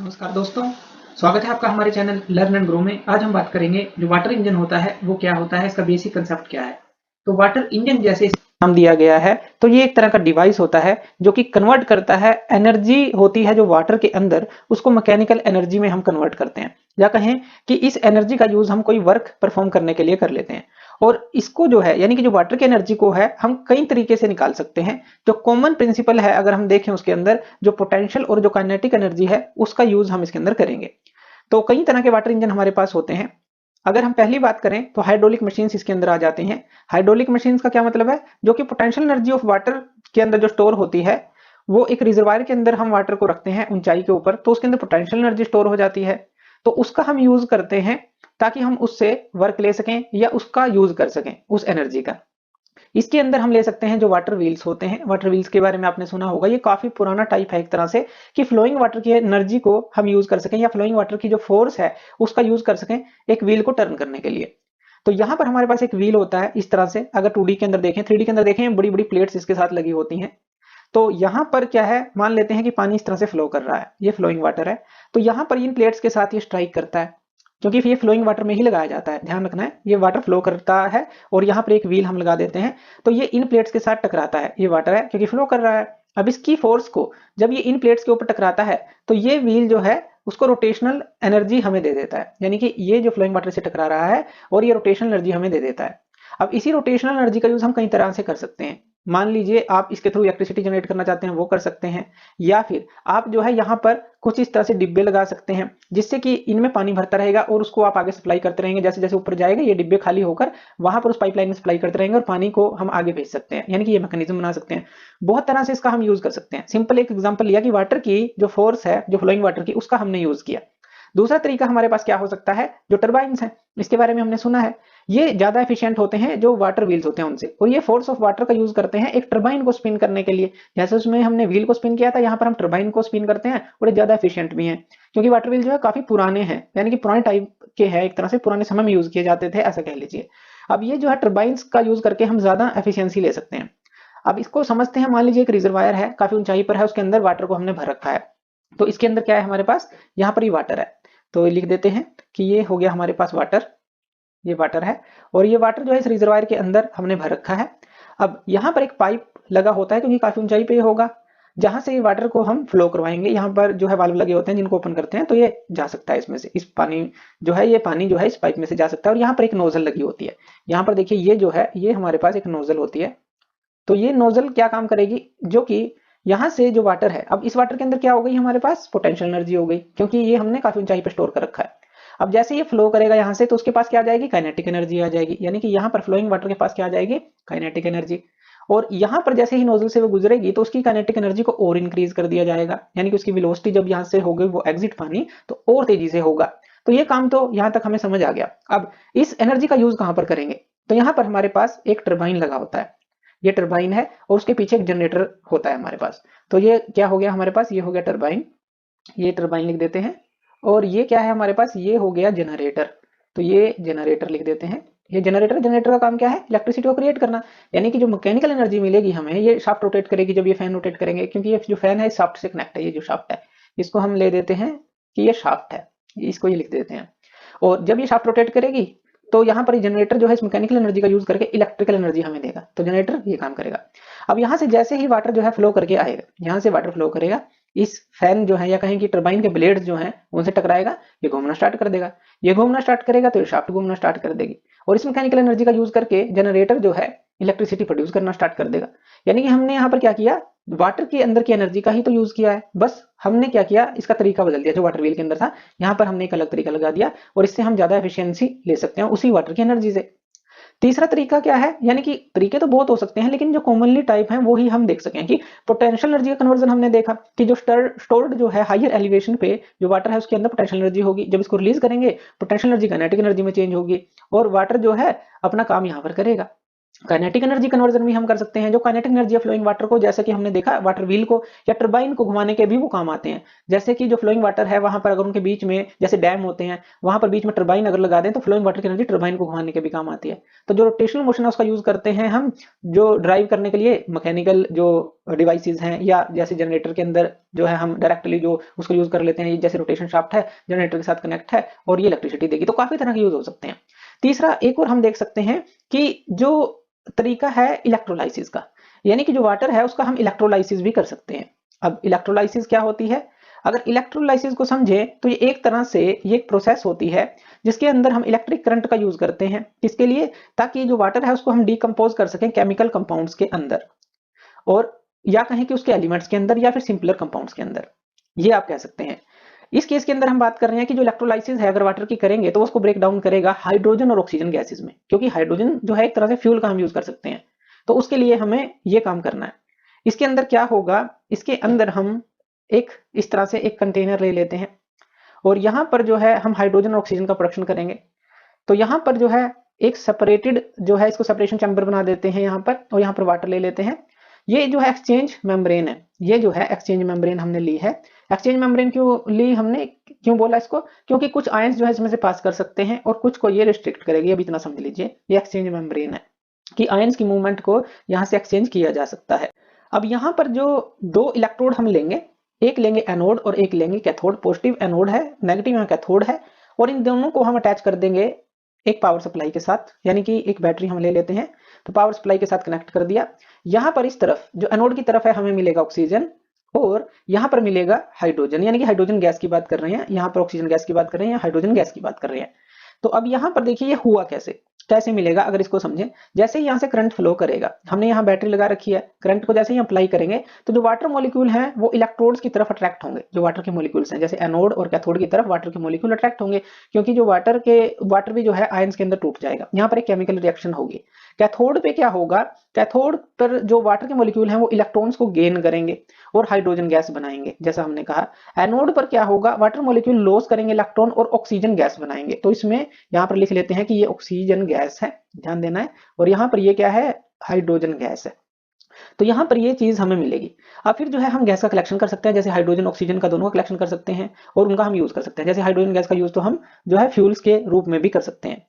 नमस्कार दोस्तों, स्वागत है आपका हमारे चैनल लर्न एंड ग्रो में। आज हम बात करेंगे जो वाटर इंजन होता है वो क्या होता है, इसका बेसिक कंसेप्ट क्या है। तो वाटर इंजन जैसे नाम दिया गया है, तो ये एक तरह का डिवाइस होता है जो कि कन्वर्ट करता है एनर्जी होती है जो वाटर के अंदर, उसको मैकेनिकल एनर्जी में हम कन्वर्ट करते हैं, या कहें कि इस एनर्जी का यूज हम कोई वर्क परफॉर्म करने के लिए कर लेते हैं। और इसको जो है यानी कि जो वाटर की एनर्जी को है हम कई तरीके से निकाल सकते हैं। जो कॉमन प्रिंसिपल है अगर हम देखें उसके अंदर, जो पोटेंशियल और जो काइनेटिक एनर्जी है उसका यूज हम इसके अंदर करेंगे। तो कई तरह के वाटर इंजन हमारे पास होते हैं। अगर हम पहली बात करें तो हाइड्रोलिक मशीन्स इसके अंदर आ जाते हैं। हाइड्रोलिक मशीन्स का क्या मतलब है, जो कि पोटेंशियल एनर्जी ऑफ वाटर के अंदर जो स्टोर होती है, वो एक रिजर्वायर के अंदर हम वाटर को रखते हैं ऊंचाई के ऊपर, तो उसके अंदर पोटेंशियल एनर्जी स्टोर हो जाती है। तो उसका हम यूज करते हैं ताकि हम उससे वर्क ले सकें या उसका यूज कर सकें उस एनर्जी का। इसके अंदर हम ले सकते हैं जो वाटर व्हील्स होते हैं। वाटर व्हील्स के बारे में आपने सुना होगा, ये काफी पुराना टाइप है एक तरह से, कि फ्लोइंग वाटर की एनर्जी को हम यूज कर सकें या फ्लोइंग वाटर की जो फोर्स है उसका यूज कर सकें एक व्हील को टर्न करने के लिए। तो यहाँ पर हमारे पास एक व्हील होता है इस तरह से। अगर 2D के अंदर देखें, 3D के अंदर देखें, बड़ी बड़ी प्लेट्स इसके साथ लगी होती हैं। तो यहाँ पर क्या है, मान लेते हैं कि पानी इस तरह से फ्लो कर रहा है, ये फ्लोइंग वाटर है। तो यहाँ पर इन प्लेट्स के साथ ये स्ट्राइक करता है, क्योंकि ये फ्लोइंग वाटर में ही लगाया जाता है, ध्यान रखना है। ये वाटर फ्लो करता है और यहाँ पर एक व्हील हम लगा देते हैं, तो ये इन प्लेट्स के साथ टकराता है। ये वाटर है क्योंकि फ्लो कर रहा है। अब इसकी फोर्स को जब ये इन प्लेट्स के ऊपर टकराता है, तो ये व्हील जो है उसको रोटेशनल एनर्जी हमें दे देता है, यानी कि ये जो फ्लोइंग वाटर से टकरा रहा है और ये रोटेशनल एनर्जी हमें दे देता है। अब इसी रोटेशनल एनर्जी का यूज हम कई तरह से कर सकते हैं। मान लीजिए आप इसके थ्रू इलेक्ट्रिसिटी जनरेट करना चाहते हैं, वो कर सकते हैं। या फिर आप जो है यहाँ पर कुछ इस तरह से डिब्बे लगा सकते हैं जिससे कि इनमें पानी भरता रहेगा और उसको आप आगे सप्लाई करते रहेंगे। जैसे जैसे ऊपर जाएगा ये डिब्बे खाली होकर वहां पर उस पाइपलाइन में सप्लाई करते रहेंगे और पानी को हम आगे भेज सकते हैं, यानी कि ये मैकेनिज्म बना सकते हैं। बहुत तरह से इसका हम यूज कर सकते हैं। सिंपल एक एग्जांपल लिया कि वाटर की जो फोर्स है जो फ्लोइंग वाटर की, उसका हमने यूज किया। दूसरा तरीका हमारे पास क्या हो सकता है, जो टर्बाइन्स हैं, इसके बारे में हमने सुना है। ये ज्यादा एफिशिएंट होते हैं जो वाटर व्हील्स होते हैं उनसे, और ये फोर्स ऑफ वाटर का यूज करते हैं एक टर्बाइन को स्पिन करने के लिए। जैसे उसमें हमने व्हील को स्पिन किया था, यहाँ पर हम टर्बाइन को स्पिन करते हैं और ये ज्यादा एफिशिएंट भी हैं। क्योंकि वाटर व्हील जो है काफी पुराने हैं, यानी कि पुराने टाइप के हैं, एक तरह से पुराने समय में यूज किए जाते थे ऐसा कह लीजिए। अब ये जो है टर्बाइन्स का यूज करके हम ज्यादा एफिशिएंसी ले सकते हैं। अब इसको समझते हैं। मान लीजिए एक रिजर्वायर है, काफी ऊंचाई पर है, उसके अंदर वाटर को हमने भर रखा है। तो इसके अंदर क्या है हमारे पास, यहाँ पर ही वाटर है। तो लिख देते हैं कि ये हो गया हमारे पास वाटर, ये वाटर है। और ये वाटर जो है इस रिजर्वायर के अंदर हमने भर रखा है। अब यहाँ पर एक पाइप लगा होता है क्योंकि काफी ऊंचाई पे ये होगा, जहां से ये वाटर को हम फ्लो करवाएंगे। यहाँ पर जो है वाल्व लगे होते हैं जिनको ओपन करते हैं तो ये जा सकता है इसमें से, इस पानी जो है, ये पानी जो है इस पाइप में से जा सकता है। और यहाँ पर एक नोजल लगी होती है। यहाँ पर देखिए ये जो है ये हमारे पास एक नोजल होती है। तो ये नोजल क्या काम करेगी, जो कि यहाँ से जो वाटर है, अब इस वाटर के अंदर क्या हो गई हमारे पास, पोटेंशियल एनर्जी हो गई, क्योंकि ये हमने काफी ऊंचाई पे स्टोर कर रखा है। अब जैसे ये फ्लो करेगा यहाँ से, तो उसके पास क्या आ जाएगी, काइनेटिक एनर्जी आ जाएगी, यानी कि यहाँ पर फ्लोइंग वाटर के पास क्या आ जाएगी, काइनेटिक एनर्जी। और यहाँ पर जैसे ही नोजल से वो गुजरेगी तो उसकी काइनेटिक एनर्जी को और इंक्रीज कर दिया जाएगा, यानी कि उसकी वेलोसिटी जब यहाँ से होगी वो एग्जिट पानी, तो और तेजी से होगा। तो ये काम तो यहाँ तक हमें समझ आ गया। अब इस एनर्जी का यूज कहाँ पर करेंगे, तो यहाँ पर हमारे पास एक टरबाइन लगा होता है। ये टरबाइन है और उसके पीछे एक जनरेटर होता है हमारे पास। तो ये क्या हो गया हमारे पास, ये हो गया टरबाइन, ये टरबाइन लिख देते हैं। और ये क्या है हमारे पास, ये हो गया जनरेटर। तो ये जनरेटर लिख देते हैं। ये जनरेटर, जनरेटर का काम क्या है, इलेक्ट्रिसिटी को क्रिएट करना। यानी कि जो मैकेनिकल एनर्जी मिलेगी हमें, ये शाफ्ट रोटेट करेगी जब ये फैन रोटेट करेंगे, क्योंकि ये जो फैन है शाफ्ट से कनेक्ट है। ये जो शाफ्ट है इसको हम ले देते हैं कि ये शाफ्ट है, इसको ये लिख देते हैं। और जब ये शाफ्ट रोटेट करेगी तो यहाँ पर जनरेटर जो है इस मैकेनिकल एनर्जी का यूज करके इलेक्ट्रिकल एनर्जी हमें देगा, तो जनरेटर ये काम करेगा। अब यहाँ से जैसे ही वाटर जो है फ्लो करके आएगा, यहाँ से वाटर फ्लो करेगा, इस फैन जो है या कहें कि टरबाइन के ब्लेड्स जो हैं उनसे टकराएगा, ये घूमना स्टार्ट कर देगा। ये घूमना स्टार्ट करेगा तो ये शाफ्ट घूमना स्टार्ट कर देगी, और इस मैकेनिकल एनर्जी का यूज करके जनरेटर जो है इलेक्ट्रिसिटी प्रोड्यूस करना स्टार्ट कर देगा। यानी कि हमने यहाँ पर क्या किया, वाटर के अंदर की एनर्जी का ही तो यूज किया है, बस हमने क्या किया, इसका तरीका बदल दिया। जो वाटर व्हील के अंदर था यहाँ पर हमने एक अलग तरीका लगा दिया, और इससे हम ज्यादा एफिशिएंसी ले सकते हैं उसी वाटर की एनर्जी से। तीसरा तरीका क्या है, यानी कि तरीके तो बहुत हो सकते हैं लेकिन जो कॉमनली टाइप है वो ही हम देख सकें, कि पोटेंशियल एनर्जी का कन्वर्जन हमने देखा कि जो स्टोर्ड जो है हायर एलिवेशन पे जो वाटर है उसके अंदर पोटेंशियल एनर्जी होगी, जब इसको रिलीज करेंगे पोटेंशियल एनर्जी काइनेटिक एनर्जी में चेंज होगी और वाटर जो है अपना काम यहाँ पर करेगा। काइनेटिक एनर्जी कन्वर्जन भी हम कर सकते हैं। जो काइनेटिक एनर्जी है फ्लोइंग वाटर को, जैसे कि हमने देखा वाटर व्हील को या टरबाइन को घुमाने के भी वो काम आते हैं। जैसे कि जो फ्लोइंग वाटर है वहां पर अगर उनके बीच में जैसे डैम होते हैं, वहां पर बीच में टरबाइन अगर लगा दें तो फ्लोइंग वाटर की एनर्जी टरबाइन को घुमाने के भी काम आती है। तो जो रोटेशनल मोशन है उसका यूज करते हैं हम जो ड्राइव करने के लिए मैकेनिकल जो डिवाइसेज हैं, या जैसे जनरेटर के अंदर जो है हम डायरेक्टली जो उसको यूज कर लेते हैं, जैसे रोटेशन शाफ्ट है जनरेटर के साथ कनेक्ट है और ये इलेक्ट्रिसिटी देगी। तो काफी तरह के यूज हो सकते हैं। तीसरा एक और हम देख सकते हैं कि जो तरीका है इलेक्ट्रोलाइसिस का, यानी कि जो वाटर है उसका हम इलेक्ट्रोलाइसिस भी कर सकते हैं। अब इलेक्ट्रोलाइसिस क्या होती है? अगर इलेक्ट्रोलाइसिस को समझे तो ये एक तरह से ये एक प्रोसेस होती है जिसके अंदर हम इलेक्ट्रिक करंट का यूज करते हैं। किसके लिए? ताकि जो वाटर है उसको हम डिकम्पोज कर सकें केमिकल कंपाउंड्स के अंदर, और या कहें कि उसके एलिमेंट्स के अंदर या फिर सिंपलर कंपाउंड्स के अंदर, ये आप कह सकते हैं। इस केस के अंदर हम बात कर रहे हैं कि जो इलेक्ट्रोलाइसिस है अगर वाटर की करेंगे तो उसको ब्रेक डाउन करेगा हाइड्रोजन और ऑक्सीजन गैसेस में, क्योंकि हाइड्रोजन जो है एक तरह से फ्यूल का हम यूज कर सकते हैं। तो उसके लिए हमें ये काम करना है। इसके अंदर क्या होगा, इसके अंदर हम एक इस तरह से एक कंटेनर ले लेते हैं और यहाँ पर जो है हम हाइड्रोजन और ऑक्सीजन का प्रोडक्शन करेंगे। तो यहाँ पर जो है एक सेपरेटेड जो है इसको सेपरेशन चैम्बर बना देते हैं यहाँ पर, और यहाँ पर वाटर ले लेते हैं। ये जो है एक्सचेंज मेम्ब्रेन है, ये जो है एक्सचेंज मेम्ब्रेन हमने ली है। एक्सचेंज मेम्ब्रेन क्यों ली हमने, क्यों बोला इसको? क्योंकि कुछ आयंस जो है इसमें से पास कर सकते हैं और कुछ को ये रिस्ट्रिक्ट करेगी। अब इतना समझ लीजिए ये एक्सचेंज मेम्ब्रेन है कि आयंस की मूवमेंट को यहाँ से एक्सचेंज किया जा सकता है। अब यहाँ पर जो दो इलेक्ट्रोड हम लेंगे, एक लेंगे एनोड और एक लेंगे कैथोड। पॉजिटिव एनोड है, नेगेटिव यहाँ कैथोड है, और इन दोनों को हम अटैच कर देंगे एक पावर सप्लाई के साथ, यानी कि एक बैटरी हम ले लेते हैं तो पावर सप्लाई के साथ कनेक्ट कर दिया। यहाँ पर इस तरफ जो एनोड की तरफ है हमें मिलेगा ऑक्सीजन और यहाँ पर मिलेगा हाइड्रोजन, यानी कि हाइड्रोजन गैस की बात कर रहे हैं, यहाँ पर ऑक्सीजन गैस की बात कर रहे हैं, हाइड्रोजन गैस की बात कर रहे हैं। तो अब यहाँ पर देखिए ये हुआ कैसे, कैसे मिलेगा अगर इसको समझें। जैसे ही यहाँ से करंट फ्लो करेगा, हमने यहाँ बैटरी लगा रखी है, करंट को जैसे ही अप्लाई करेंगे तो जो वाटर मॉलिक्यूल हैं वो इलेक्ट्रोड्स की तरफ अट्रैक्ट होंगे। जो वाटर के मॉलिक्यूल्स हैं जैसे एनोड और कैथोड की तरफ वाटर के मॉलिक्यूल अट्रैक्ट होंगे, क्योंकि जो वाटर भी जो है आयंस के अंदर टूट जाएगा। यहाँ पर एक केमिकल रिएक्शन होगी। कैथोड पे क्या होगा, कैथोड पर जो वाटर के मॉलिक्यूल हैं वो इलेक्ट्रॉन्स को गेन करेंगे और हाइड्रोजन गैस बनाएंगे जैसा हमने कहा। एनोड पर क्या होगा, वाटर मॉलिक्यूल लॉस करेंगे इलेक्ट्रॉन और ऑक्सीजन गैस बनाएंगे। तो इसमें यहाँ पर लिख लेते हैं कि ये ऑक्सीजन गैस है, ध्यान देना है, और यहाँ पर ये क्या है, हाइड्रोजन गैस है। तो यहाँ पर ये चीज हमें मिलेगी। अब फिर जो है हम गैस का कलेक्शन कर सकते हैं, जैसे हाइड्रोजन ऑक्सीजन का दोनों का कलेक्शन कर सकते हैं और उनका हम यूज कर सकते हैं। जैसे हाइड्रोजन गैस का यूज तो हम जो है फ्यूल्स के रूप में भी कर सकते हैं।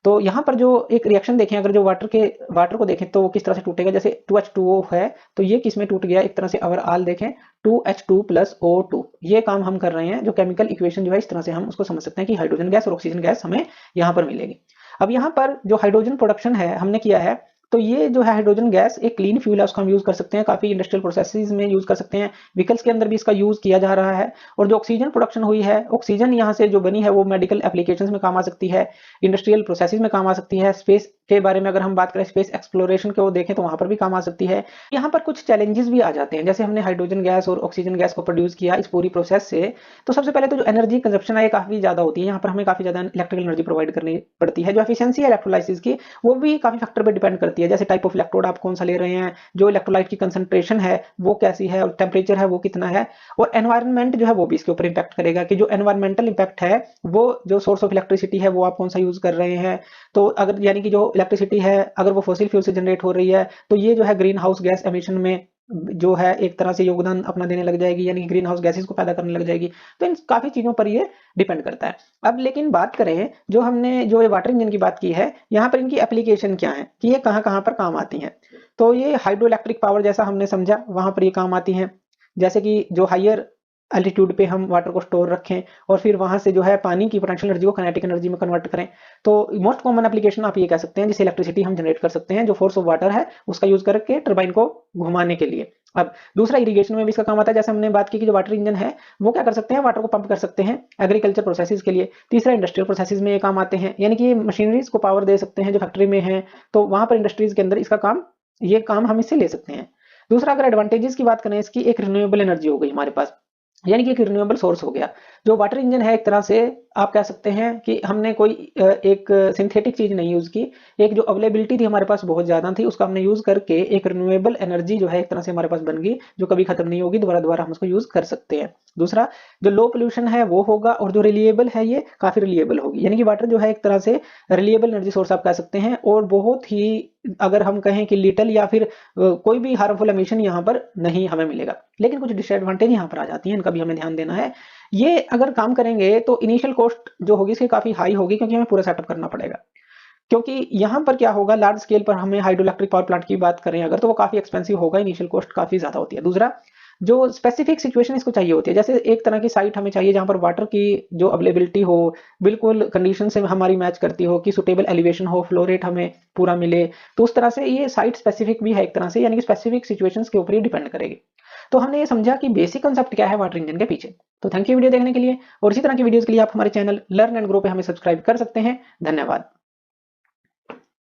तो यहाँ पर जो एक रिएक्शन देखें, अगर जो वाटर को देखें तो वो किस तरह से टूटेगा, जैसे 2H2O है तो ये किस में टूट गया, एक तरह से ओवरऑल देखें 2H2 + O2। ये काम हम कर रहे हैं, जो केमिकल इक्वेशन जो है इस तरह से हम उसको समझ सकते हैं कि हाइड्रोजन गैस और ऑक्सीजन गैस हमें यहाँ पर मिलेगी। अब यहाँ पर जो हाइड्रोजन प्रोडक्शन है हमने किया है, तो ये जो है हाइड्रोजन गैस एक क्लीन फ्यूल है, उसका हम यूज कर सकते हैं, काफी इंडस्ट्रियल प्रोसेसेस में यूज कर सकते हैं, व्हीकल्स के अंदर भी इसका यूज किया जा रहा है। और जो ऑक्सीजन प्रोडक्शन हुई है, ऑक्सीजन यहाँ से जो बनी है वो मेडिकल एप्लीकेशंस में काम आ सकती है, इंडस्ट्रियल प्रोसेसेस में काम आ सकती है, स्पेस के बारे में अगर हम बात करें, स्पेस एक्सप्लोरेशन को देखें तो वहां पर भी काम आ सकती है। यहाँ पर कुछ चैलेंजेस भी आ जाते हैं, जैसे हमने हाइड्रोजन गैस और ऑक्सीजन गैस को प्रोड्यूस किया इस पूरी प्रोसेस से, तो सबसे पहले तो जो एनर्जी कंजप्शन है काफी ज्यादा होती है। यहाँ पर हमें काफी ज्यादा इलेक्ट्रिकल एनर्जी प्रोवाइड करनी पड़ती है। जो एफिशिएंसी है इलेक्ट्रोलाइसिस की वो भी काफी फैक्टर पर डिपेंड करती है, जैसे टाइप ऑफ इलेक्ट्रोड आप कौन सा ले रहे हैं, जो इलेक्ट्रोलाइट की कंसंट्रेशन है वो कैसी है, और टेम्परेचर है वो कितना है, और एनवायरनमेंट जो है वो भी इसके ऊपर इंपैक्ट करेगा कि जो एनवायरमेंटल इंपैक्ट है वो जो सोर्स ऑफ इलेक्ट्रिसिटी है वो आप कौन सा यूज कर रहे हैं। तो अगर यानी कि जो इलेक्ट्रिसिटी है अगर वो फॉसिल फ्यूल से जनरेट हो रही है तो ये जो है ग्रीन हाउस गैस एमिशन में जो है एक तरह से योगदान अपना देने लग जाएगी, यानी ग्रीन हाउस गैसेस को पैदा करने लग जाएगी। तो इन काफी चीजों पर ये डिपेंड करता है। अब लेकिन बात करें जो हमने जो ये वाटर इंजन की बात की है, यहाँ पर इनकी एप्लीकेशन क्या है कि ये कहाँ कहाँ पर काम आती हैं। तो ये हाइड्रो इलेक्ट्रिक पावर जैसा हमने समझा वहां पर ये काम आती हैं, जैसे कि जो हायर एल्टीट्यूड पे हम वाटर को स्टोर रखें और फिर वहां से जो है पानी की पोटेंशियल एनर्जी को काइनेटिक एनर्जी में कन्वर्ट करें। तो मोस्ट कॉमन एप्लीकेशन आप ये कह सकते हैं जिससे इलेक्ट्रिसिटी हम जनरेट कर सकते हैं, जो फोर्स ऑफ वाटर है उसका यूज करके टरबाइन को घुमाने के लिए। अब दूसरा इरिगेशन में भी इसका काम आता है, जैसे हमने बात की कि जो वाटर इंजन है वो क्या कर सकते हैं, वाटर को पंप कर सकते हैं एग्रीकल्चर प्रोसेसेस के लिए। तीसरा इंडस्ट्रियल प्रोसेसेस में ये काम आते हैं, यानी कि ये मशीनरीज को पावर दे सकते हैं जो फैक्ट्री में है, तो वहां पर इंडस्ट्रीज के अंदर इसका काम, ये काम हम इससे ले सकते हैं। दूसरा अगर एडवांटेजेस की बात करें इसकी, एक रिन्यूएबल एनर्जी हो गई हमारे पास, यानी कि एक रिन्यूएबल सोर्स हो गया। जो वाटर इंजन है एक तरह से आप कह सकते हैं कि हमने कोई एक सिंथेटिक चीज नहीं यूज की, एक जो अवेलेबिलिटी थी हमारे पास बहुत ज्यादा थी, उसका हमने यूज करके एक रिन्यूएबल एनर्जी जो है एक तरह से हमारे पास बन गई, जो कभी खत्म नहीं होगी, दोबारा दोबारा हम उसको यूज कर सकते हैं। दूसरा, जो लो पोल्यूशन है वो होगा, और जो रिलिएबल है ये काफी रिलिएबल होगी, यानी कि वाटर जो है एक तरह से रिलिएबल एनर्जी सोर्स आप कह सकते हैं, और बहुत ही, अगर हम कहें कि लिटल या फिर कोई भी हार्मफुल एमिशन यहाँ पर नहीं हमें मिलेगा। लेकिन कुछ डिसएडवांटेज यहाँ पर आ जाती हैं, इनका भी हमें ध्यान देना है। ये अगर काम करेंगे तो इनिशियल कॉस्ट जो होगी इसकी काफी हाई होगी, क्योंकि हमें पूरा सेटअप करना पड़ेगा। क्योंकि यहाँ पर क्या होगा, लार्ज स्केल पर हमें हाइड्रो इलेक्ट्रिक पावर प्लांट की बात करें अगर, तो वो काफी एक्सपेंसिव होगा, इनिशियल कॉस्ट काफी ज्यादा होती है। दूसरा, जो स्पेसिफिक सिचुएशन इसको चाहिए होती है, जैसे एक तरह की साइट हमें चाहिए जहां पर वाटर की जो अवेलेबिलिटी हो बिल्कुल कंडीशन से हमारी मैच करती हो, कि सुटेबल एलिवेशन हो, फ्लो रेट हमें पूरा मिले, तो उस तरह से ये साइट स्पेसिफिक भी है एक तरह से, यानी कि स्पेसिफिक सिचुएशंस के ऊपर ही डिपेंड करेगी। तो हमने ये समझा कि बेसिक कंसेप्ट क्या है वाटर इंजन के पीछे। तो थैंक यू वीडियो देखने के लिए, और इसी तरह की वीडियोस के लिए आप हमारे चैनल लर्न एंड ग्रो पे हमें सब्सक्राइब कर सकते हैं। धन्यवाद।